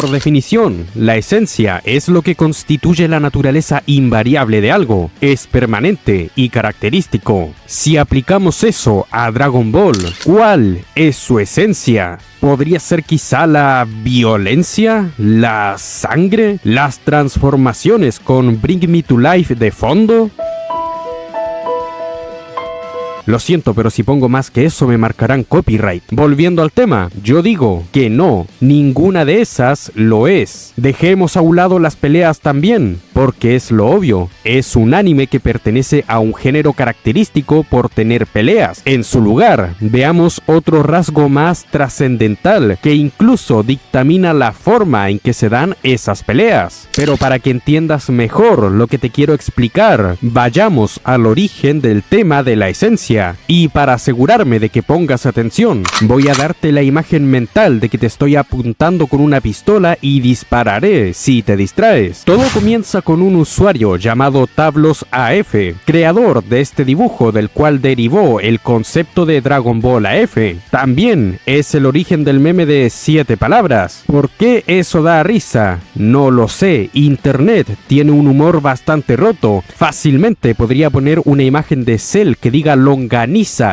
Por definición, la esencia es lo que constituye la naturaleza invariable de algo, es permanente y característico. Si aplicamos eso a Dragon Ball, ¿cuál es su esencia? ¿Podría ser quizá la violencia? ¿La sangre? ¿Las transformaciones con Bring Me to Life de fondo? Lo siento, pero si pongo más que eso me marcarán copyright. Volviendo al tema, yo digo que no, ninguna de esas lo es. Dejemos a un lado las peleas también, porque es lo obvio. Es un anime que pertenece a un género característico por tener peleas. En su lugar, veamos otro rasgo más trascendental que incluso dictamina la forma en que se dan esas peleas. Pero para que entiendas mejor lo que te quiero explicar, vayamos al origen del tema de la esencia. Y para asegurarme de que pongas atención, voy a darte la imagen mental de que te estoy apuntando con una pistola y dispararé si te distraes. Todo comienza con un usuario llamado Tablos AF, creador de este dibujo del cual derivó el concepto de Dragon Ball AF. También es el origen del meme de 7 palabras. ¿Por qué eso da risa? No lo sé, internet tiene un humor bastante roto. Fácilmente podría poner una imagen de Cell que diga longaniza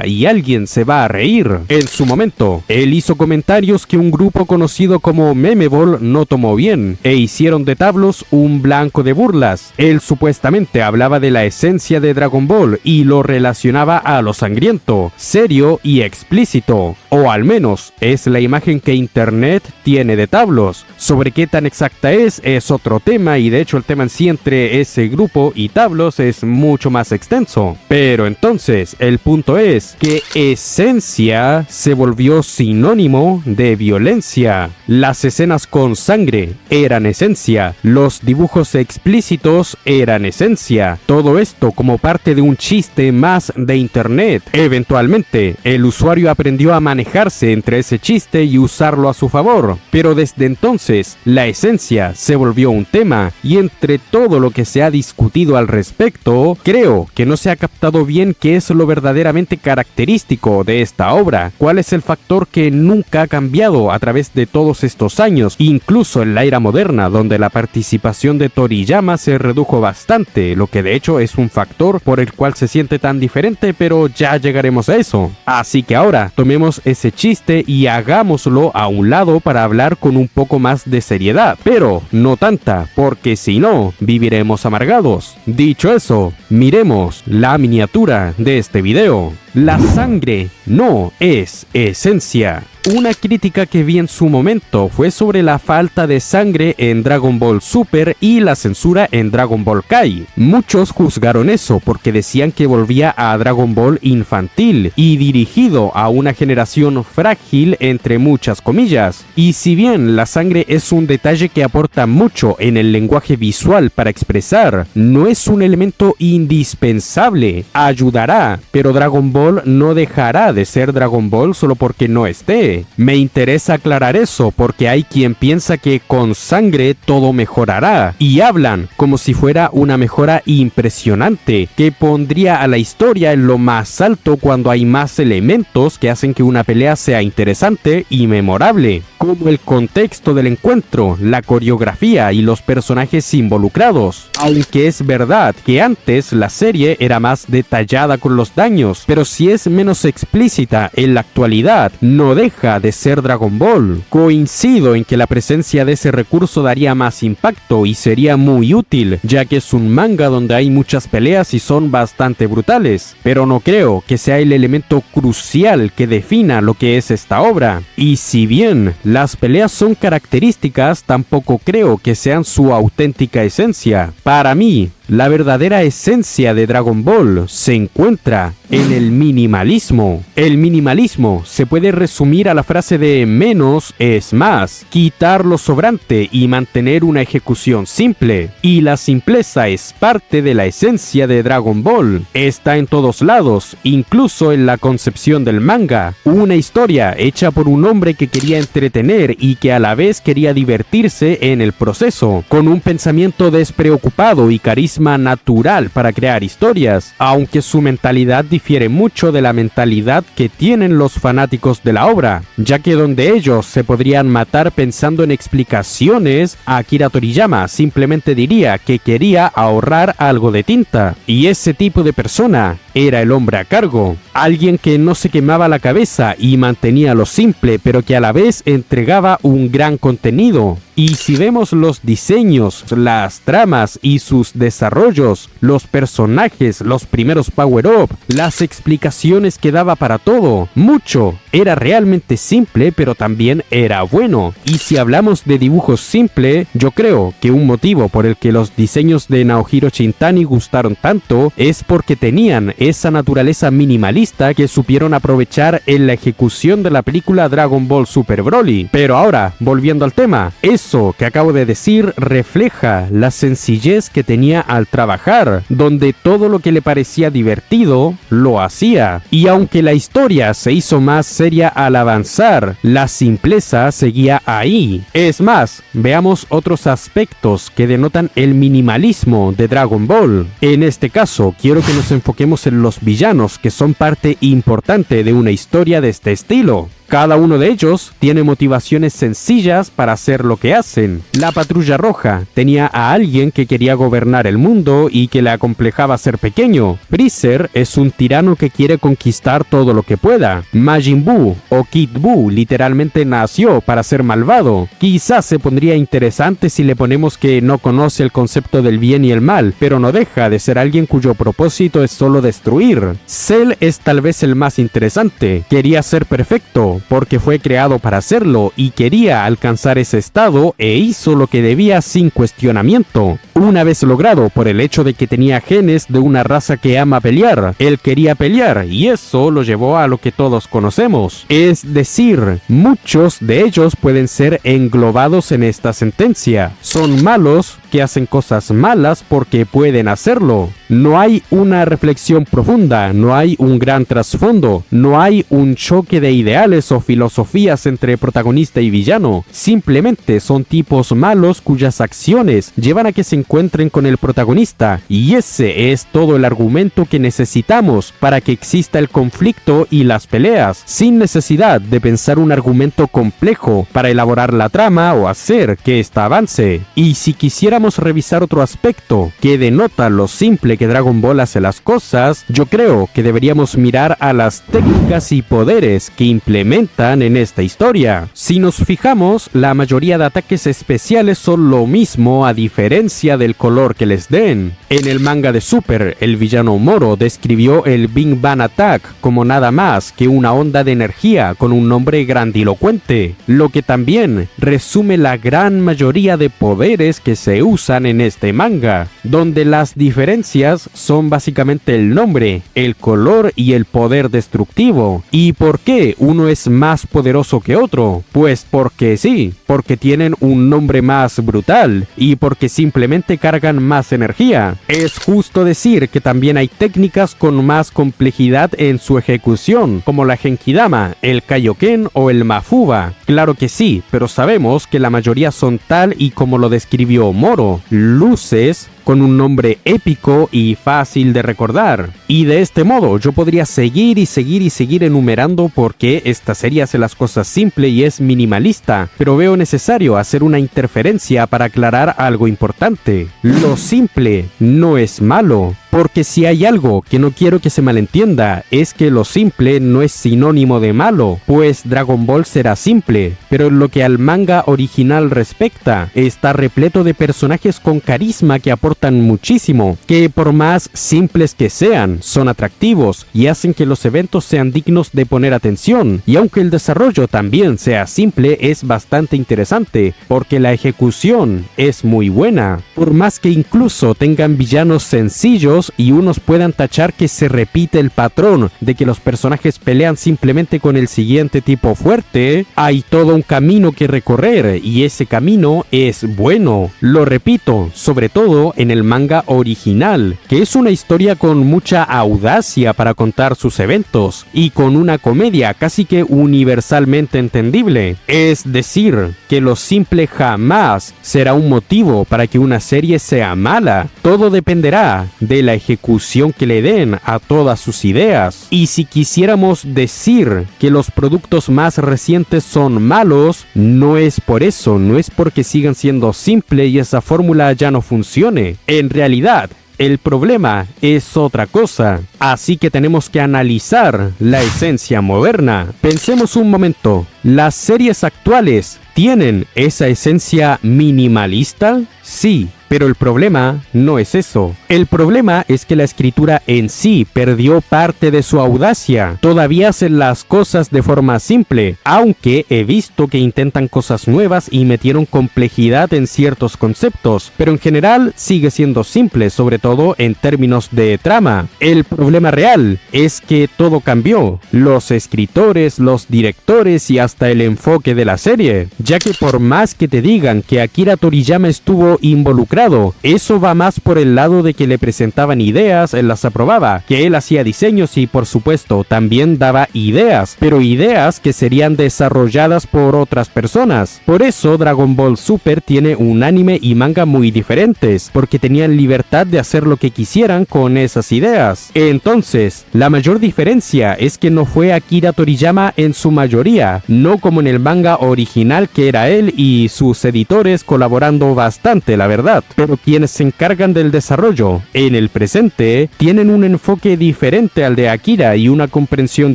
y alguien se va a reír. En su momento, él hizo comentarios que un grupo conocido como Memebol no tomó bien e hicieron de Tablos un blanco de burlas. Él supuestamente hablaba de la esencia de Dragon Ball y lo relacionaba a lo sangriento, serio y explícito. O al menos es la imagen que internet tiene de Tablos. Sobre qué tan exacta es otro tema, y de hecho el tema en sí entre ese grupo y Tablos es mucho más extenso. Pero entonces, el punto es que esencia se volvió sinónimo de violencia. Las escenas con sangre eran esencia, los dibujos explícitos eran esencia. Todo esto como parte de un chiste más de internet. Eventualmente, el usuario aprendió a manejarse entre ese chiste y usarlo a su favor. Pero desde entonces, la esencia se volvió un tema, y entre todo lo que se ha discutido al respecto, creo que no se ha captado bien qué es lo verdaderamente característico de esta obra. ¿Cuál es el factor que nunca ha cambiado a través de todos estos años, incluso en la era moderna, donde la participación de Toriyama se redujo bastante, lo que de hecho es un factor por el cual se siente tan diferente, pero ya llegaremos a eso. Así que ahora, tomemos ese chiste y hagámoslo a un lado para hablar con un poco más de seriedad, pero no tanta, porque si no, viviremos amargados. Dicho eso, miremos la miniatura de este video. La sangre no es esencia. Una crítica que vi en su momento fue sobre la falta de sangre en Dragon Ball Super y la censura en Dragon Ball Kai. Muchos juzgaron eso porque decían que volvía a Dragon Ball infantil y dirigido a una generación frágil entre muchas comillas. Y si bien la sangre es un detalle que aporta mucho en el lenguaje visual para expresar, no es un elemento indispensable. Ayudará, pero Dragon Ball no dejará de ser Dragon Ball solo porque no esté. Me interesa aclarar eso porque hay quien piensa que con sangre todo mejorará y hablan como si fuera una mejora impresionante que pondría a la historia en lo más alto cuando hay más elementos que hacen que una pelea sea interesante y memorable, como el contexto del encuentro, la coreografía y los personajes involucrados. Aunque es verdad que antes la serie era más detallada con los daños, pero si es menos explícita en la actualidad, no deja de ser Dragon Ball. Coincido en que la presencia de ese recurso daría más impacto y sería muy útil, ya que es un manga donde hay muchas peleas y son bastante brutales, pero no creo que sea el elemento crucial que defina lo que es esta obra. Y si bien las peleas son características, tampoco creo que sean su auténtica esencia. Para mí, la verdadera esencia de Dragon Ball se encuentra en el minimalismo. El minimalismo se puede resumir a la frase de menos es más, quitar lo sobrante y mantener una ejecución simple. Y la simpleza es parte de la esencia de Dragon Ball. Está en todos lados, incluso en la concepción del manga. Una historia hecha por un hombre que quería entretener y que a la vez quería divertirse en el proceso, con un pensamiento despreocupado y carisma carisma natural para crear historias, aunque su mentalidad difiere mucho de la mentalidad que tienen los fanáticos de la obra, ya que donde ellos se podrían matar pensando en explicaciones, Akira Toriyama simplemente diría que quería ahorrar algo de tinta, y ese tipo de persona era el hombre a cargo, alguien que no se quemaba la cabeza y mantenía lo simple, pero que a la vez entregaba un gran contenido. Y si vemos los diseños, las tramas y sus desarrollos, los personajes, los primeros power-up, las explicaciones que daba para todo, mucho, era realmente simple, pero también era bueno. Y si hablamos de dibujos simple, yo creo que un motivo por el que los diseños de Naohiro Shintani gustaron tanto es porque tenían esa naturaleza minimalista que supieron aprovechar en la ejecución de la película Dragon Ball Super Broly. Pero ahora, volviendo al tema, eso que acabo de decir refleja la sencillez que tenía al trabajar, donde todo lo que le parecía divertido lo hacía. Y aunque la historia se hizo más seria al avanzar, la simpleza seguía ahí. Es más, veamos otros aspectos que denotan el minimalismo de Dragon Ball. En este caso, quiero que nos enfoquemos en los villanos, que son parte importante de una historia de este estilo. Cada uno de ellos tiene motivaciones sencillas para hacer lo que hacen. La Patrulla Roja tenía a alguien que quería gobernar el mundo y que le acomplejaba ser pequeño. Freezer es un tirano que quiere conquistar todo lo que pueda. Majin Buu o Kid Buu literalmente nació para ser malvado. Quizás se pondría interesante si le ponemos que no conoce el concepto del bien y el mal, pero no deja de ser alguien cuyo propósito es solo destruir. Cell es tal vez el más interesante. Quería ser perfecto, porque fue creado para hacerlo y quería alcanzar ese estado e hizo lo que debía sin cuestionamiento. Una vez logrado, por el hecho de que tenía genes de una raza que ama pelear, él quería pelear y eso lo llevó a lo que todos conocemos. Es decir, muchos de ellos pueden ser englobados en esta sentencia. Son malos que hacen cosas malas porque pueden hacerlo. No hay una reflexión profunda, no hay un gran trasfondo, no hay un choque de ideales o filosofías entre protagonista y villano. Simplemente son tipos malos cuyas acciones llevan a que se encuentren con el protagonista, y ese es todo el argumento que necesitamos para que exista el conflicto y las peleas, sin necesidad de pensar un argumento complejo para elaborar la trama o hacer que ésta avance. Y si quisiéramos revisar otro aspecto que denota lo simple que Dragon Ball hace las cosas, yo creo que deberíamos mirar a las técnicas y poderes que implementan en esta historia. Si nos fijamos, la mayoría de ataques especiales son lo mismo a diferencia del color que les den. En el manga de Super, el villano Moro describió el Big Bang Attack como nada más que una onda de energía con un nombre grandilocuente, lo que también resume la gran mayoría de poderes que se usan en este manga, donde las diferencias son básicamente el nombre, el color y el poder destructivo. ¿Y por qué uno es más poderoso que otro? Pues porque sí, porque tienen un nombre más brutal y porque simplemente cargan más energía. Es justo decir que también hay técnicas con más complejidad en su ejecución, como la Genkidama, el Kaioken o el Mafuba. Claro que sí, pero sabemos que la mayoría son tal y como lo describió Moro, luces con un nombre épico y fácil de recordar. Y de este modo yo podría seguir y seguir enumerando por qué esta serie hace las cosas simple y es minimalista, pero veo necesario hacer una interferencia para aclarar algo importante. Lo simple no es malo, porque si hay algo que no quiero que se malentienda, es que lo simple no es sinónimo de malo, pues Dragon Ball será simple, pero en lo que al manga original respecta, está repleto de personajes con carisma que aportan muchísimo, que por más simples que sean, son atractivos y hacen que los eventos sean dignos de poner atención. Y aunque el desarrollo también sea simple, es bastante interesante, porque la ejecución es muy buena. Por más que incluso tengan villanos sencillos y unos puedan tachar que se repite el patrón de que los personajes pelean simplemente con el siguiente tipo fuerte, hay todo un camino que recorrer y ese camino es bueno. Lo repito, sobre todo en el manga original, que es una historia con mucha audacia para contar sus eventos y con una comedia casi que universalmente entendible. Es decir, que lo simple jamás será un motivo para que una serie sea mala. Todo dependerá de la ejecución que le den a todas sus ideas. Y si quisiéramos decir que los productos más recientes son malos, no es por eso, no es porque sigan siendo simples y esa fórmula ya no funcione. En realidad, el problema es otra cosa, así que tenemos que analizar la esencia moderna. Pensemos un momento, ¿las series actuales tienen esa esencia minimalista? Sí, pero el problema no es eso. El problema es que la escritura en sí perdió parte de su audacia. Todavía hacen las cosas de forma simple, aunque he visto que intentan cosas nuevas y metieron complejidad en ciertos conceptos, pero en general sigue siendo simple, sobre todo en términos de trama. El problema real es que todo cambió. Los escritores, los directores y hasta el enfoque de la serie, ya que por más que te digan que Akira Toriyama estuvo involucrado, eso va más por el lado de que le presentaban ideas, él las aprobaba, que él hacía diseños y por supuesto también daba ideas, pero ideas que serían desarrolladas por otras personas. Por eso Dragon Ball Super tiene un anime y manga muy diferentes, porque tenían libertad de hacer lo que quisieran con esas ideas. Entonces, la mayor diferencia es que no fue Akira Toriyama en su mayoría, no como en el manga original que era él y sus editores colaborando bastante, la verdad. Pero quienes se encargan del desarrollo en el presente tienen un enfoque diferente al de Akira y una comprensión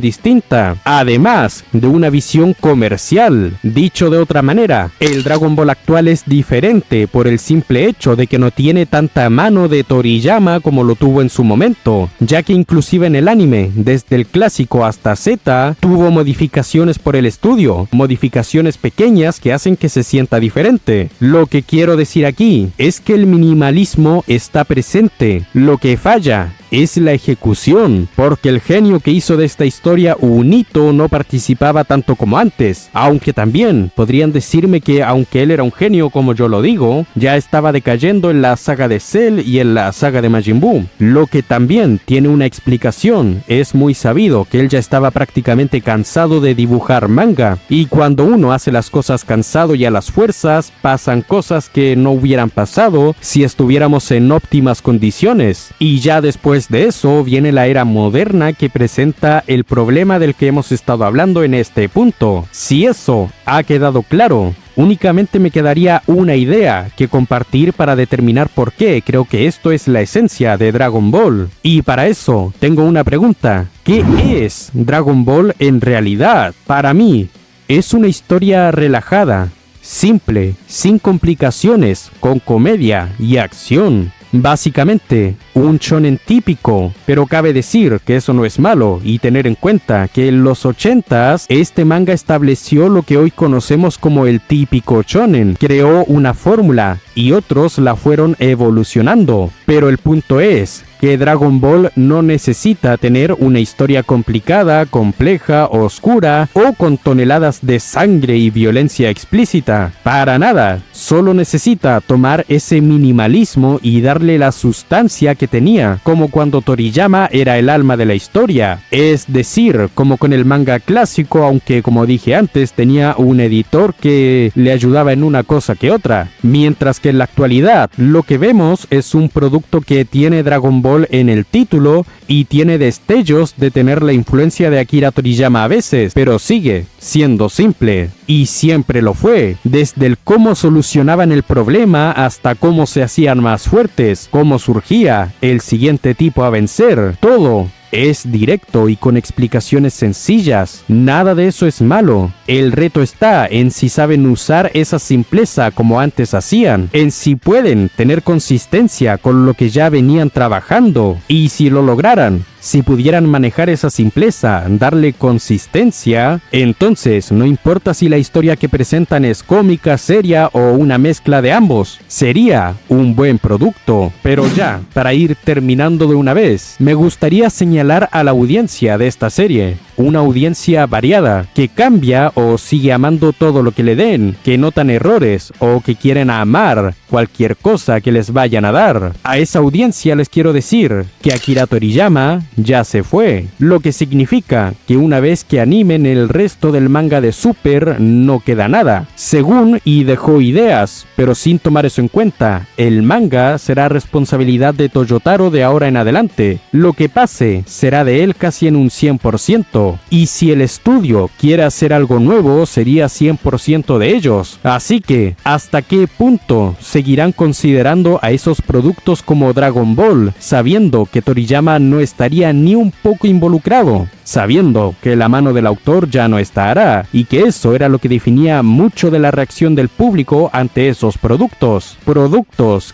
distinta, además de una visión comercial. Dicho de otra manera, el Dragon Ball actual es diferente por el simple hecho de que no tiene tanta mano de Toriyama como lo tuvo en su momento, ya que inclusive en el anime, desde el clásico hasta Z, tuvo modificaciones por el estudio, modificaciones pequeñas que hacen que se sienta diferente. Lo que quiero decir aquí es que el minimalismo está presente. Lo que falla es la ejecución, porque el genio que hizo de esta historia un hito no participaba tanto como antes, aunque también podrían decirme que aunque él era un genio como yo lo digo, ya estaba decayendo en la saga de Cell y en la saga de Majin Buu, lo que también tiene una explicación. Es muy sabido que él ya estaba prácticamente cansado de dibujar manga, y cuando uno hace las cosas cansado y a las fuerzas, pasan cosas que no hubieran pasado si estuviéramos en óptimas condiciones. Y ya después de eso viene la era moderna que presenta el problema del que hemos estado hablando en este punto. Si eso ha quedado claro, únicamente me quedaría una idea que compartir para determinar por qué creo que esto es la esencia de Dragon Ball. Y para eso tengo una pregunta. ¿Qué es Dragon Ball en realidad? Para mí, es una historia relajada, simple, sin complicaciones, con comedia y acción. Básicamente, un shonen típico, pero cabe decir que eso no es malo y tener en cuenta que en los 80s este manga estableció lo que hoy conocemos como el típico shonen, creó una fórmula y otros la fueron evolucionando, pero el punto es que Dragon Ball no necesita tener una historia complicada, compleja, oscura o con toneladas de sangre y violencia explícita. Para nada, solo necesita tomar ese minimalismo y darle la sustancia que tenía, como cuando Toriyama era el alma de la historia. Es decir, como con el manga clásico, aunque como dije antes tenía un editor que le ayudaba en una cosa que otra. Mientras que en la actualidad lo que vemos es un producto que tiene Dragon Ball en el título y tiene destellos de tener la influencia de Akira Toriyama a veces, pero sigue siendo simple. Y siempre lo fue, desde el cómo solucionaban el problema hasta cómo se hacían más fuertes, cómo surgía el siguiente tipo a vencer, todo es directo y con explicaciones sencillas. Nada de eso es malo. El reto está en si saben usar esa simpleza como antes hacían, en si pueden tener consistencia con lo que ya venían trabajando, y si lo lograran, si pudieran manejar esa simpleza, darle consistencia, entonces no importa si la historia que presentan es cómica, seria o una mezcla de ambos, sería un buen producto. Pero ya, para ir terminando de una vez, me gustaría señalar a la audiencia de esta serie una audiencia variada, que cambia o sigue amando todo lo que le den, que notan errores o que quieren amar cualquier cosa que les vayan a dar. A esa audiencia les quiero decir que Akira Toriyama ya se fue, lo que significa que una vez que animen el resto del manga de Super no queda nada, según y dejó ideas, pero sin tomar eso en cuenta. El manga será responsabilidad de Toyotaro de ahora en adelante, lo que pase será de él casi en un 100%, y si el estudio quiere hacer algo nuevo sería 100% de ellos, así que ¿hasta qué punto seguirán considerando a esos productos como Dragon Ball, sabiendo que Toriyama no estaría ni un poco involucrado? Sabiendo que la mano del autor ya no estará, y que eso era lo que definía mucho de la reacción del público ante esos productos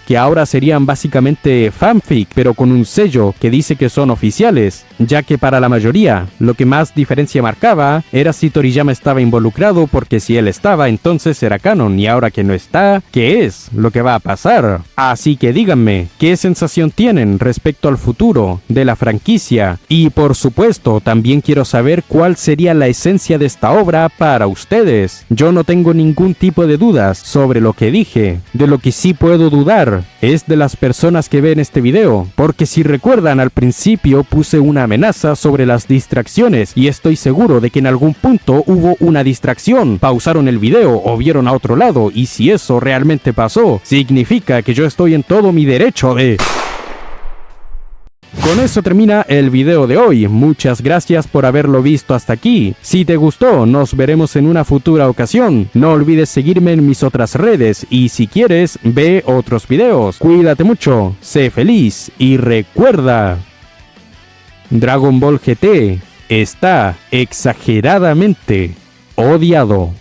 que ahora serían básicamente fanfic, pero con un sello que dice que son oficiales, ya que para la mayoría lo que más diferencia marcaba era si Toriyama estaba involucrado, porque si él estaba entonces era canon, y ahora que no está, ¿qué es lo que va a pasar? Así que díganme, ¿qué sensación tienen respecto al futuro de la franquicia? Y por supuesto, también quiero saber cuál sería la esencia de esta obra para ustedes. Yo no tengo ningún tipo de dudas sobre lo que dije. De lo que sí puedo dudar es de las personas que ven este video, porque si recuerdan, al principio puse una amenaza sobre las distracciones, y estoy seguro de que en algún punto hubo una distracción, pausaron el video o vieron a otro lado, y si eso realmente pasó, significa que yo estoy en todo mi derecho de... Con eso termina el video de hoy. Muchas gracias por haberlo visto hasta aquí. Si te gustó, nos veremos en una futura ocasión. No olvides seguirme en mis otras redes y si quieres, ve otros videos. Cuídate mucho, sé feliz y recuerda, Dragon Ball GT está exageradamente odiado.